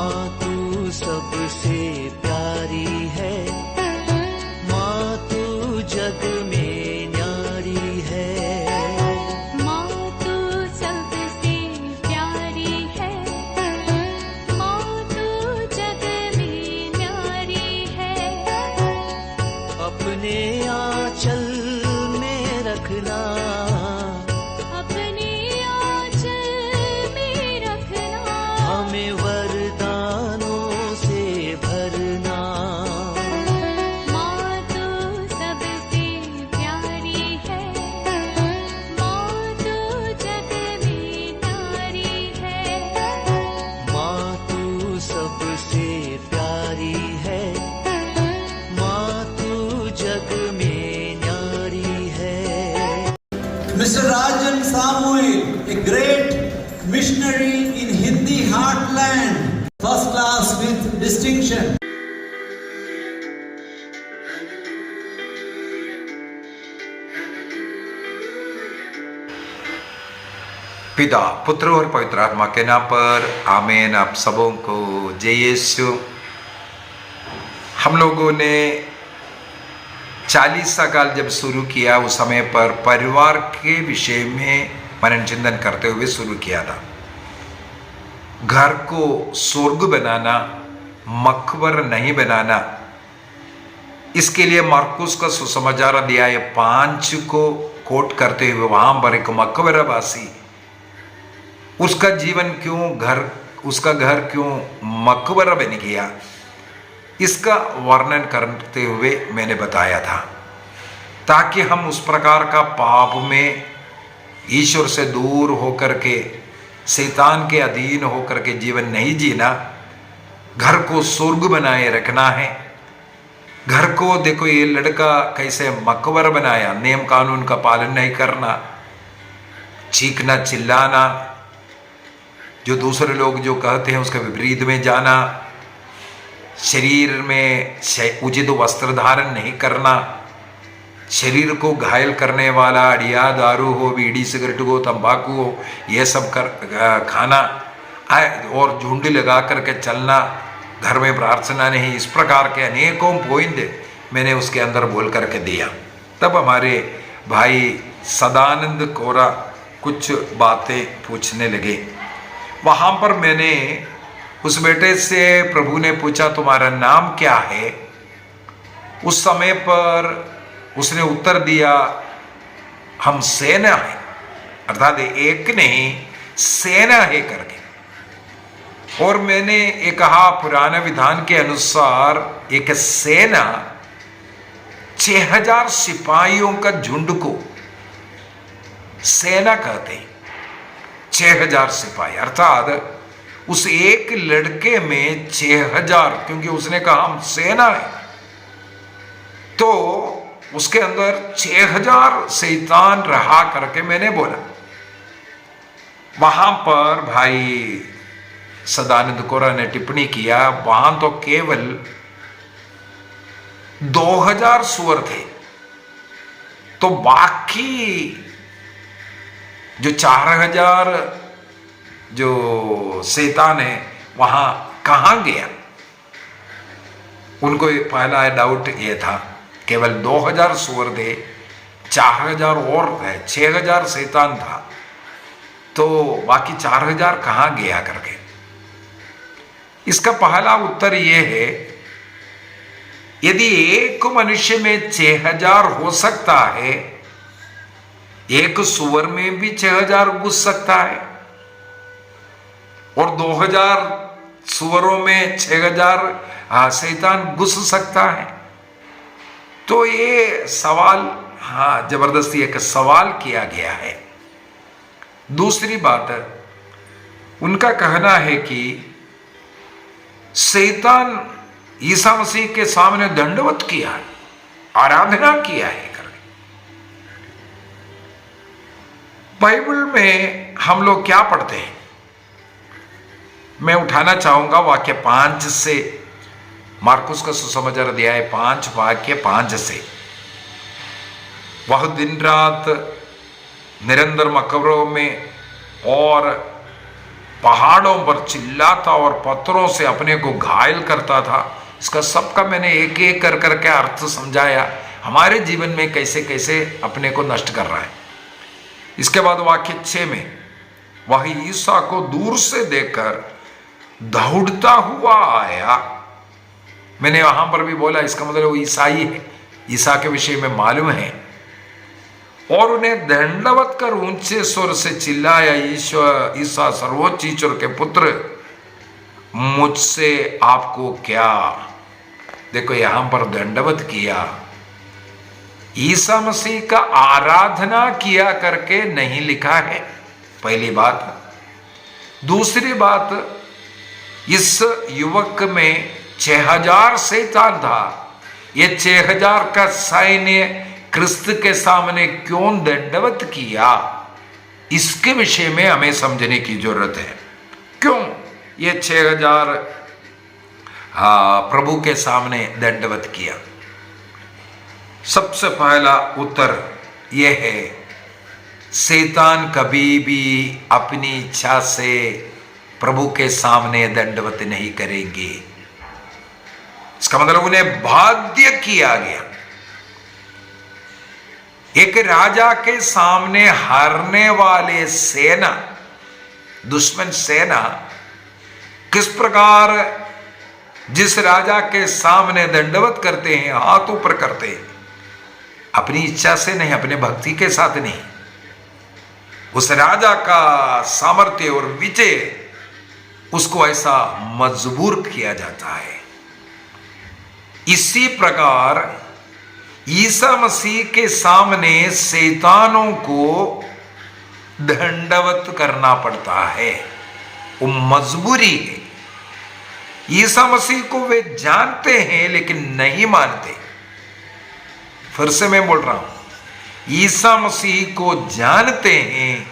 माँ तू सबसे प्यारी है, माँ तू जग में न्यारी है। माँ तू सबसे प्यारी है, माँ तू जग में न्यारी है। अपने आंचल में रखना, अपने आंचल में रखना। हमें वरदानों से भरना। माँ तू सबसे प्यारी है, माँ तू जग में न्यारी है। माँ तू सबसे प्यारी है, माँ तू जग में न्यारी है। Mr. Rajan Samuel, a great missionary in Hindi heartland, first class with distinction. पिता, पुत्र और पवित्र आत्मा के नाम पर आमीन। आप सबों को जय यीशु। हम लोगों ने 40 साल जब शुरू किया, उस समय पर परिवार के विषय में मनन चिंतन करते हुए शुरू किया था। घर को स्वर्ग बनाना, मकबर नहीं बनाना। इसके लिए मार्कुस का सुसमाचार अध्याय 5 को कोट करते हुए वहां पर एक मकबरवासी, उसका जीवन क्यों घर, उसका घर क्यों मकबरा बन गया, इसका वर्णन करते हुए मैंने बताया था, ताकि हम उस प्रकार का पाप में ईश्वर से दूर होकर के, शैतान के अधीन होकर के जीवन नहीं जीना, घर को स्वर्ग बनाए रखना है। घर को देखो, ये लड़का कैसे मकबर बनाया, नियम कानून का पालन नहीं करना, चीखना चिल्लाना, जो दूसरे लोग जो कहते हैं उसके विपरीत में जाना, शरीर में उचित वस्त्र धारण नहीं करना, शरीर को घायल करने वाला अड़िया, दारू हो, बीड़ी सिगरेट हो, तंबाकू हो, ये सब खाना और झुंड लगा करके चलना, घर में प्रार्थना नहीं, इस प्रकार के अनेकों पॉइंट मैंने उसके अंदर बोल करके दिया। तब हमारे भाई सदानंद कोरा कुछ बातें पूछने लगे। वहाँ पर मैंने उस बेटे से प्रभु ने पूछा, तुम्हारा नाम क्या है? उस समय पर उसने उत्तर दिया, हम सेना है, अर्थात एक नहीं सेना है करके। और मैंने ये कहा, पुराने विधान के अनुसार एक सेना 6000 सिपाहियों का झुंड को सेना कहते हैं। 6000 सिपाही, अर्थात उस एक लड़के में 6000, क्योंकि उसने कहा हम सेना है, तो उसके अंदर 6000 शैतान रहा करके मैंने बोला। वहां पर भाई सदानंद कोरा ने टिप्पणी किया, वहां तो केवल 2000 सुअर थे, तो बाकी जो 4000 जो शैतान है वहां कहां गया? उनको पहला डाउट ये था, केवल 2000 सुअर थे, 4000 और थे, 6000 शैतान था, तो बाकी 4000 कहां गया करके। इसका पहला उत्तर यह है, यदि एक मनुष्य में 6000 हो सकता है, एक सुअर में भी 6000 घुस सकता है, और 2000 सुअरों में 6000 शैतान घुस सकता है। तो ये सवाल जबरदस्ती एक सवाल किया गया है। दूसरी बात, उनका कहना है कि शैतान ईसा मसीह के सामने दंडवत किया है, आराधना किया है करके। बाइबल में हम लोग क्या पढ़ते हैं? मैं उठाना चाहूंगा वाक्य 5 से, मार्कुस का सुसमाचार अध्याय 5 वाक्य 5 से। वह दिन रात निरंतर मकबरों में और पहाड़ों पर चिल्लाता और पत्थरों से अपने को घायल करता था। इसका सबका मैंने एक एक कर करके अर्थ समझाया, हमारे जीवन में कैसे कैसे अपने को नष्ट कर रहा है। इसके बाद वाक्य 6 में वह ईसा को दूर से देखकर दौड़ता हुआ आया। मैंने वहां पर भी बोला, इसका मतलब वो ईसाई है, ईसा के विषय में मालूम है। और उन्हें दंडवत कर ऊंचे स्वर से चिल्लाया, ईश्वर, ईसा सर्वोच्च ईश्वर के पुत्र, मुझसे आपको क्या। देखो यहां पर दंडवत किया, ईसा मसीह का आराधना किया करके नहीं लिखा है, पहली बात। दूसरी बात, इस युवक में 6000 शैतान था। ये 6000 का सैन्य क्रिस्त के सामने क्यों दंडवत किया, इसके विषय में हमें समझने की जरूरत है। क्यों ये 6000 प्रभु के सामने दंडवत किया? सबसे पहला उत्तर यह है, शैतान कभी भी अपनी इच्छा से प्रभु के सामने दंडवत नहीं करेंगे। इसका मतलब उन्हें बाध्य किया गया। एक राजा के सामने हारने वाले सेना, दुश्मन सेना किस प्रकार जिस राजा के सामने दंडवत करते हैं, हाथ ऊपर करते हैं, अपनी इच्छा से नहीं, अपने भक्ति के साथ नहीं, उस राजा का सामर्थ्य और विजय उसको ऐसा मजबूर किया जाता है। इसी प्रकार ईसा मसीह के सामने शैतानों को दंडवत करना पड़ता है, वो मजबूरी है। ईसा मसीह को वे जानते हैं लेकिन नहीं मानते। फिर से मैं बोल रहा हूं, ईसा मसीह को जानते हैं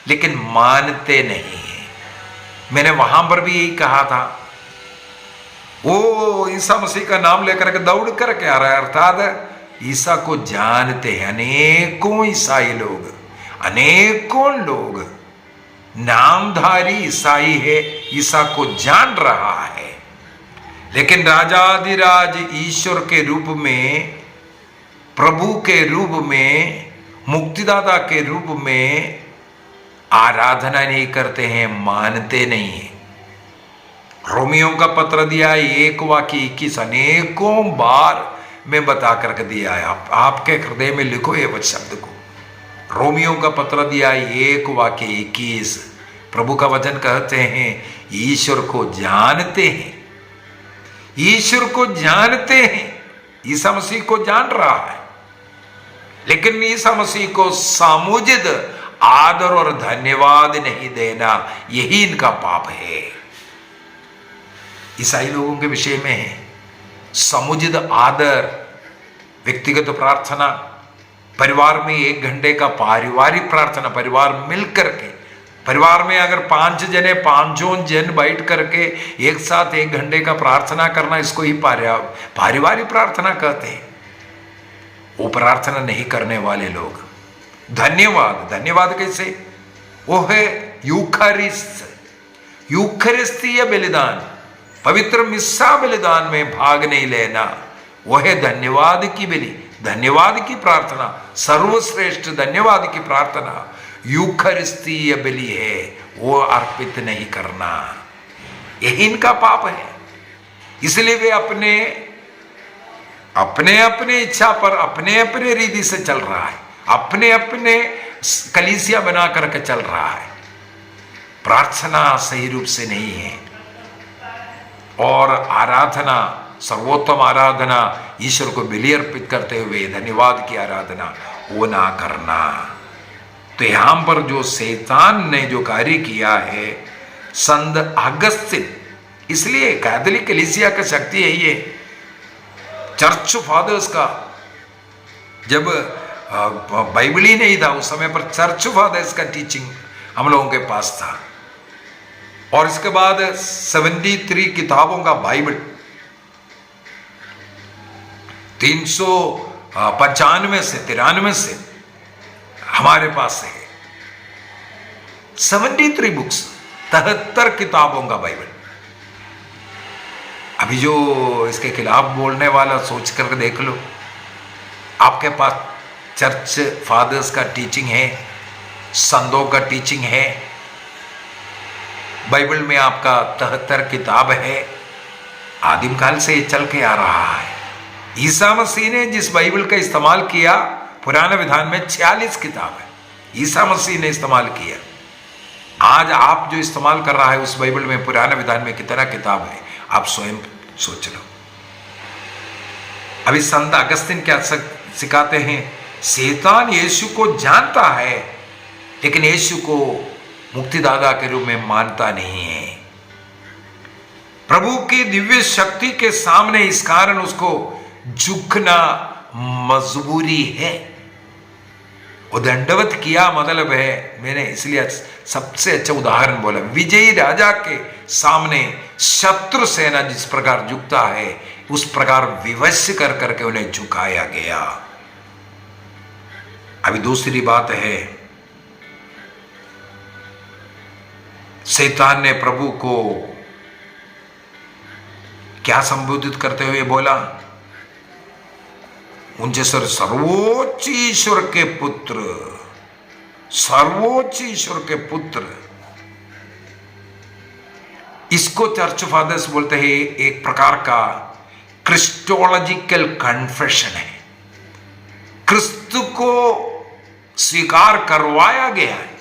लेकिन मानते नहीं हैं। मैंने वहां पर भी यही कहा था, वो ईसा मसीह का नाम लेकर के दौड़ करके आ रहा है, अर्थात ईसा को जानते हैं। अनेकों ईसाई लोग, अनेकों लोग नामधारी ईसाई है, ईसा को जान रहा है, लेकिन राजाधिराज ईश्वर के रूप में, प्रभु के रूप में, मुक्तिदाता के रूप में आराधना नहीं करते हैं, मानते नहीं है। रोमियो का पत्र दिया है 1:21, अनेकों बार मैं बता करके दिया है, आपके हृदय में लिखो ये शब्द को। रोमियो का पत्र दिया है 1:21, प्रभु का वचन कहते हैं, ईश्वर को जानते हैं, ईश्वर को जानते हैं। ईसा मसीह को जान रहा है, लेकिन ईसा मसीह को सामुजिद आदर और धन्यवाद नहीं देना, यही इनका पाप है। ईसाई लोगों के विषय में है समुचित आदर, व्यक्तिगत प्रार्थना, परिवार में 1 घंटे का पारिवारिक प्रार्थना, परिवार मिलकर के, परिवार में अगर 5 जने 5 जन बैठ करके एक साथ 1 घंटे का प्रार्थना करना, इसको ही पारिवारिक प्रार्थना कहते हैं। वो प्रार्थना नहीं करने वाले लोग धन्यवाद, धन्यवाद कैसे? वो है यूखरिस्तीय बलिदान, पवित्र मिस्सा बलिदान में भाग नहीं लेना, वह है धन्यवाद की बलि, धन्यवाद की प्रार्थना, सर्वश्रेष्ठ धन्यवाद की प्रार्थना यूखरिस्तीय बलि है, वो अर्पित नहीं करना, यही इनका पाप है। इसलिए वे अपने इच्छा पर अपने अपने रीति से चल रहा है, अपने अपने कलीसिया बना करके चल रहा है, प्रार्थना सही रूप से नहीं है, और आराधना, सर्वोत्तम आराधना, ईश्वर को बलि अर्पित करते हुए धन्यवाद की आराधना, वो ना करना। तो यहां पर जो शैतान ने जो कार्य किया है, संत अगस्तिन, इसलिए कैथोलिक कलीसिया का शक्ति है ये, चर्च फादर्स का, जब बाइबल ही नहीं था उस समय पर, चर्च फादर्स का टीचिंग हम लोगों के पास था, और इसके बाद 73 किताबों का बाइबल 395 से 93 से हमारे पास है, 73 बुक्स, 73 किताबों का बाइबल। अभी जो इसके खिलाफ बोलने वाला सोच कर देख लो, आपके पास चर्च फादर्स का टीचिंग है, संतों का टीचिंग है, बाइबल में आपका 73 किताब है, आदिम काल से ये चल के आ रहा है। ईसा मसीह ने जिस बाइबल का इस्तेमाल किया, पुराने विधान में 46 किताब है, ईसा मसीह ने इस्तेमाल किया। आज आप जो इस्तेमाल कर रहा है उस बाइबल में, पुराने विधान में कितना किताब है, आप स्वयं सोच लो। अभी संत अगस्तिन क्या सिखाते हैं, शैतान यीशु को जानता है लेकिन यीशु को मुक्तिदाता के रूप में मानता नहीं है। प्रभु की दिव्य शक्ति के सामने इस कारण उसको झुकना मजबूरी है। वो दंडवत किया, मतलब है, मैंने इसलिए सबसे अच्छा उदाहरण बोला, विजयी राजा के सामने शत्रु सेना जिस प्रकार झुकता है उस प्रकार विवश कर करके उन्हें झुकाया गया। अभी दूसरी बात है, शैतान ने प्रभु को क्या संबोधित करते हुए बोला, उनसे सर्वोच्च ईश्वर के पुत्र, सर्वोच्च ईश्वर के पुत्र। इसको चर्च फादर्स बोलते हैं एक प्रकार का क्रिस्टोलॉजिकल कन्फेशन है। क्रिस्तु को स्वीकार करवाया गया है,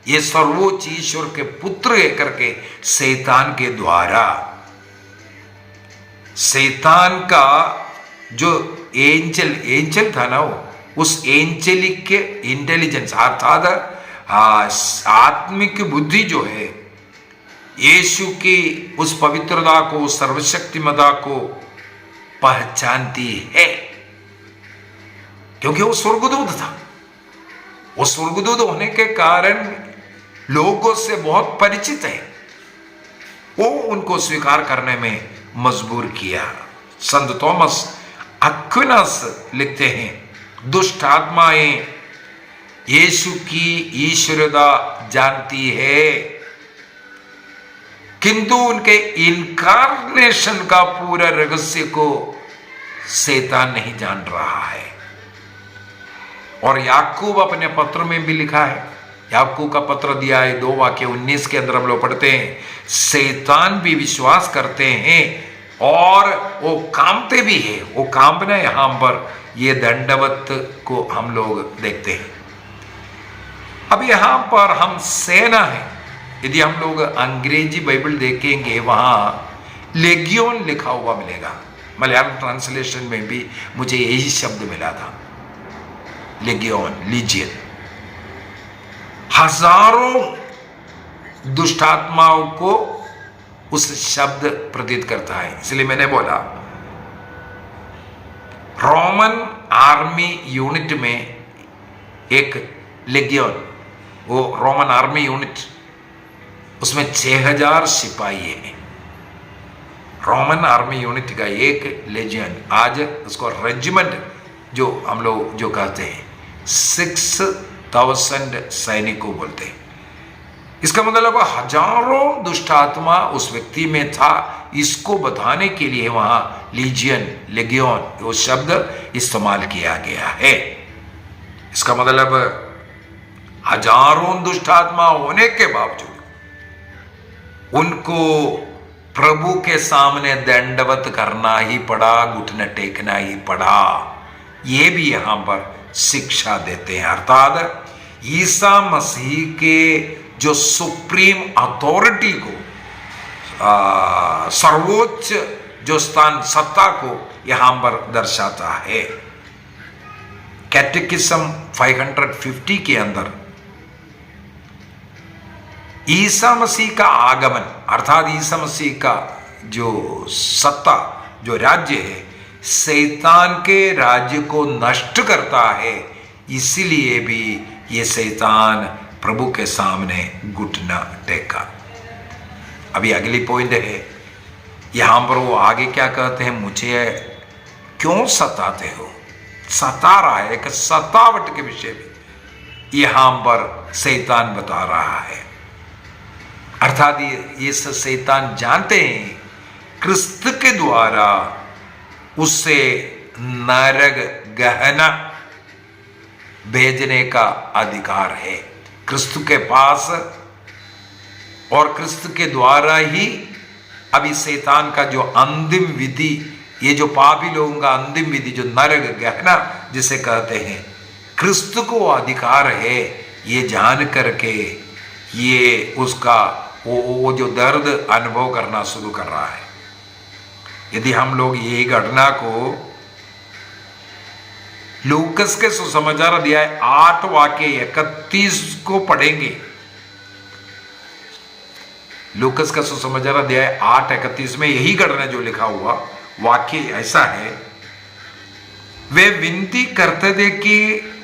ये सर्वोच्च ईश्वर के पुत्र है करके शैतान के द्वारा। शैतान का जो एंजल था ना, उस एंजेलिक इंटेलिजेंस अर्थात आत्मिक बुद्धि जो है, यीशु की उस पवित्रता को, सर्वशक्तिमता को पहचानती है, क्योंकि वो स्वर्गदूत था। वो स्वर्गदूत होने के कारण लोगों से बहुत परिचित है, वो उनको स्वीकार करने में मजबूर किया। संत थॉमस अक्विनस लिखते हैं, दुष्ट आत्माएं यीशु की ईश्वरता जानती है किंतु उनके इनकार्नेशन का पूरा रहस्य को शैतान नहीं जान रहा है। और याकूब अपने पत्र में भी लिखा है, याकूब का पत्र दिया है 2 वाक्य 19 के अंदर हम लोग पढ़ते हैं, शैतान भी विश्वास करते हैं और वो कांपते भी है। वो कांपना यहां पर ये दंडवत को हम लोग देखते हैं। अब यहां पर हम सेना है, यदि हम लोग अंग्रेजी बाइबल देखेंगे वहां लेगियोन लिखा हुआ मिलेगा। मलयालम ट्रांसलेशन में भी मुझे यही शब्द मिला था, लेगियोन, लीजियन। हजारों दुष्टात्माओं को उस शब्द प्रतीत करता है। इसलिए मैंने बोला रोमन आर्मी यूनिट में एक लेगियोन, वो रोमन आर्मी यूनिट, उसमें 6000 सिपाही है। रोमन आर्मी यूनिट का एक लेजियन, आज उसको रेजिमेंट जो हम लोग जो कहते हैं, 6000 सैनिकों बोलते हैं। इसका मतलब हजारों दुष्ट आत्मा उस व्यक्ति में था। इसको बताने के लिए वहां लीजियन, लेगियोन वो शब्द इस्तेमाल किया गया है। इसका मतलब हजारों दुष्ट आत्मा होने के बावजूद उनको प्रभु के सामने दंडवत करना ही पड़ा, घुटने टेकना ही पड़ा। ये भी यहां पर शिक्षा देते हैं, अर्थात ईसा मसीह के जो सुप्रीम अथॉरिटी को, सर्वोच्च जो स्थान, सत्ता को यहां पर दर्शाता है। कैटेकिज्म 550 के अंदर ईसा मसीह का आगमन, अर्थात ईसा मसीह का जो सत्ता, जो राज्य है, शैतान के राज्य को नष्ट करता है। इसीलिए भी ये शैतान प्रभु के सामने घुटना टेका। अभी अगली पॉइंट है, यहां पर वो आगे क्या कहते हैं, मुझे क्यों सताते हो, सता रहा है, एक सतावट के विषय में यहां पर शैतान बता रहा है। अर्थात ये शैतान जानते हैं क्रिस्त के द्वारा उससे नरक गहना भेजने का अधिकार है। क्रिस्त के पास और क्रिस्त के द्वारा ही अभी शैतान का जो अंतिम विधि, ये जो पापी लोगों का अंतिम विधि जो नरक गहना जिसे कहते हैं, क्रिस्त को अधिकार है ये जान करके ये उसका वो जो दर्द अनुभव करना शुरू कर रहा है। यदि हम लोग ये घटना को लूकस के सुसमाचार अध्याय 8 वाक्य 31 को पढ़ेंगे, लूकस का सुसमाचार अध्याय 8:31 में यही घटना जो लिखा हुआ वाक्य ऐसा है, वे विनती करते थे कि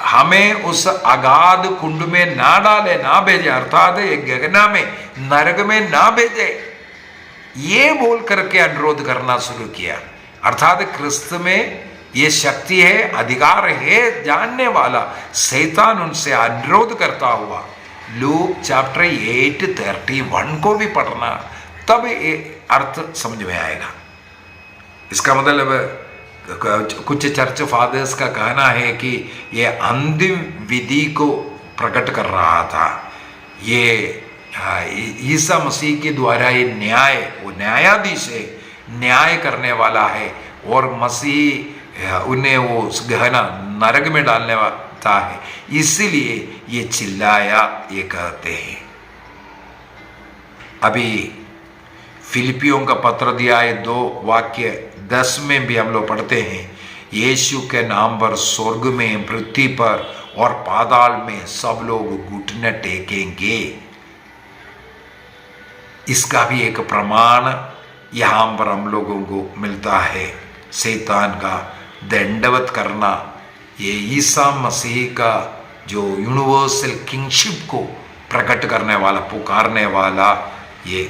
हमें उस अगाध कुंड में ना डाले, ना भेजे, अर्थात एक गहना में नरक में ना भेजे, ये बोल करके अनुरोध करना शुरू किया। अर्थात क्रिस्त में ये शक्ति है, अधिकार है जानने वाला शैतान उनसे अनुरोध करता हुआ। लूक चैप्टर 8:31 को भी पढ़ना, तब ये अर्थ समझ में आएगा। इसका मतलब कुछ चर्च फादर्स का कहना है कि ये अंतिम विधि को प्रकट कर रहा था। ये ईसा मसीह के द्वारा ये न्याय, वो न्यायाधीश है, न्याय करने वाला है, और मसीह उन्हें वो गहना नरक में डालने वाला है, इसीलिए ये चिल्लाया, ये कहते हैं। अभी फिलिपियों का पत्र दिया है 2 वाक्य 10 में भी हम लोग पढ़ते हैं, यीशु के नाम पर स्वर्ग में, पृथ्वी पर और पाताल में सब लोग घुटने टेकेंगे। इसका भी एक प्रमाण यहाँ पर हम लोगों को मिलता है। शैतान का दंडवत करना, ये ईसा मसीह का जो यूनिवर्सल किंगशिप को प्रकट करने वाला, पुकारने वाला, ये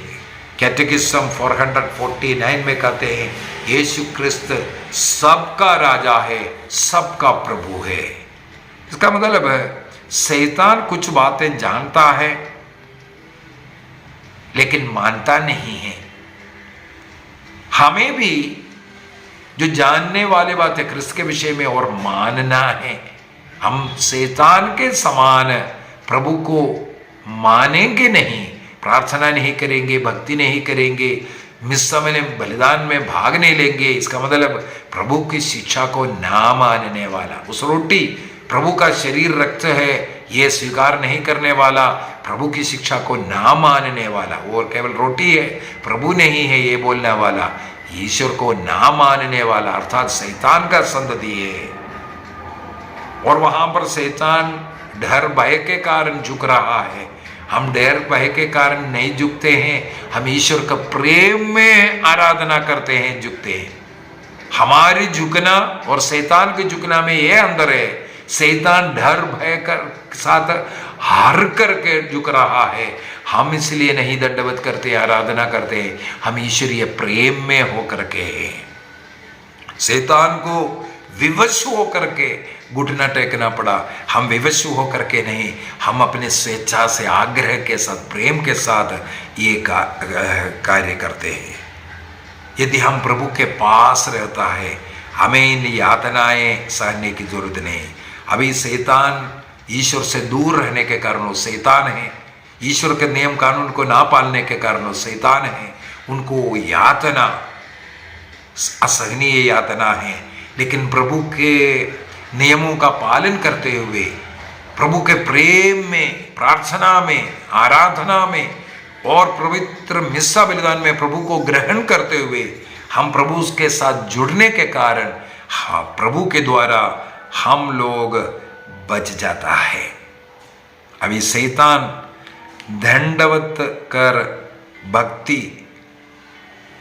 कैटेकिज्म 449 में कहते हैं यीशु क्रिस्त सबका राजा है, सबका प्रभु है। इसका मतलब है शैतान कुछ बातें जानता है लेकिन मानता नहीं है। हमें भी जो जानने वाले बातें क्रिस्त के विषय में और मानना है, हम शैतान के समान प्रभु को मानेंगे नहीं, प्रार्थना नहीं करेंगे, भक्ति नहीं करेंगे, मिस्सा में बलिदान में भाग नहीं लेंगे। इसका मतलब प्रभु की शिक्षा को ना मानने वाला, उस रोटी प्रभु का शरीर रक्त है ये स्वीकार नहीं करने वाला, प्रभु की शिक्षा को ना मानने वाला, वो केवल रोटी है प्रभु नहीं है ये बोलने वाला, ईश्वर को ना मानने वाला, अर्थात शैतान का संतति है। और वहां पर शैतान डर भय के कारण झुक रहा है। हम डर भय के कारण नहीं झुकते हैं, हम ईश्वर का प्रेम में आराधना करते हैं, झुकते हैं। हमारी झुकना और शैतान के झुकना में यह अंतर है, शैतान डर भय के साथ हार करके झुक रहा है, हम इसलिए नहीं दंडवत करते, आराधना करते हैं, हम ईश्वरीय प्रेम में होकर के हैं। शैतान को विवश होकर के घुटना टेकना पड़ा, हम विवश होकर के नहीं, हम अपने स्वेच्छा से, आग्रह के साथ, प्रेम के साथ ये कार्य करते हैं। यदि हम प्रभु के पास रहता है, हमें इन यातनाएं सहने की जरूरत नहीं। अभी शैतान ईश्वर से दूर रहने के कारण वो शैतान है, ईश्वर के नियम कानून को ना पालने के कारण वो शैतान है, उनको यातना असहनीय यातना है। लेकिन प्रभु के नियमों का पालन करते हुए, प्रभु के प्रेम में, प्रार्थना में, आराधना में और पवित्र मिस्सा बलिदान में प्रभु को ग्रहण करते हुए हम प्रभु के साथ जुड़ने के कारण प्रभु के द्वारा हम लोग बच जाता है। अभी शैतान दंडवत कर भक्ति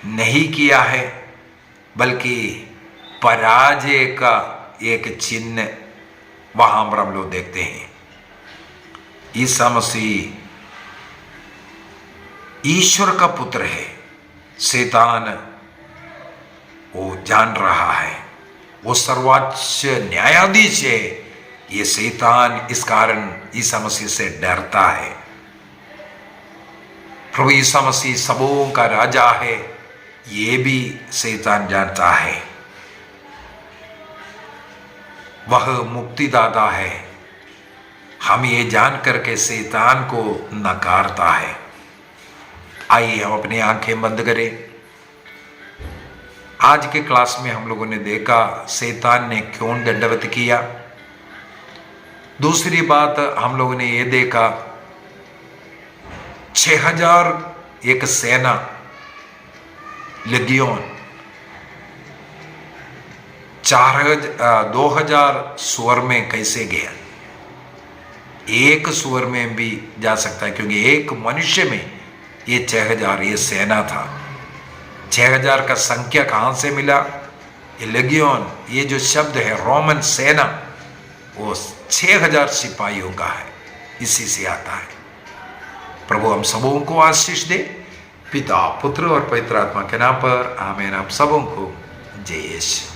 नहीं किया है, बल्कि पराजय का एक चिन्ह वहां पर हम लोग देखते हैं। ईसा मसीह ईश्वर का पुत्र है, शैतान वो जान रहा है, वो सर्वोच्च न्यायाधीश है, ये शैतान इस कारण ईसा मसीह से डरता है। प्रभु यीशु मसीह सबों का राजा है, ये भी शैतान जानता है। वह मुक्तिदाता है, हम ये जान करके शैतान को नकारता है। आइए हम अपनी आंखें बंद करें। आज के क्लास में हम लोगों ने देखा शैतान ने क्यों दंडवत किया। दूसरी बात हम लोगों ने ये देखा 6000 एक सेना लेगियोन 2000 स्वर में कैसे गया। एक स्वर में भी जा सकता है, क्योंकि एक मनुष्य में ये 6000 ये सेना था। 6000 का संख्या कहां से मिला? ये लेगियोन, ये जो शब्द है रोमन सेना, वो 6000 सिपाहियों का है, इसी से आता है। प्रभु हम सबों को आशीष दे, पिता पुत्र और पवित्र आत्मा के नाम पर आमीन। आप सबों को जय यीशु।